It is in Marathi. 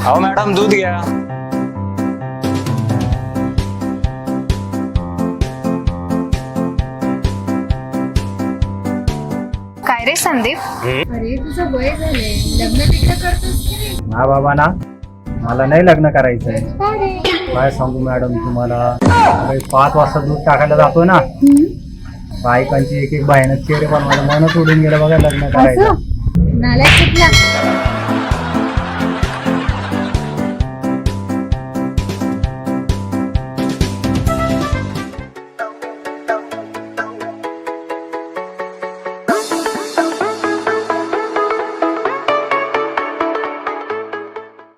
अहो मॅडम दूध घ्या. काय रे संदीप? अरे तुझं वय झालंय, लग्न तिकडे करतोस की नाही? हा बाबा ना, मला नाही लग्न करायचंय. का रे? काय सांगू मॅडम तुम्हाला, अरे 5 वाजता दूध टाकायला जातो ना, बायकांची एक एक बायनं चेहरे बनवायला मनच उडून गेलं बघा लग्न करायचं. असं नालायक कुठला?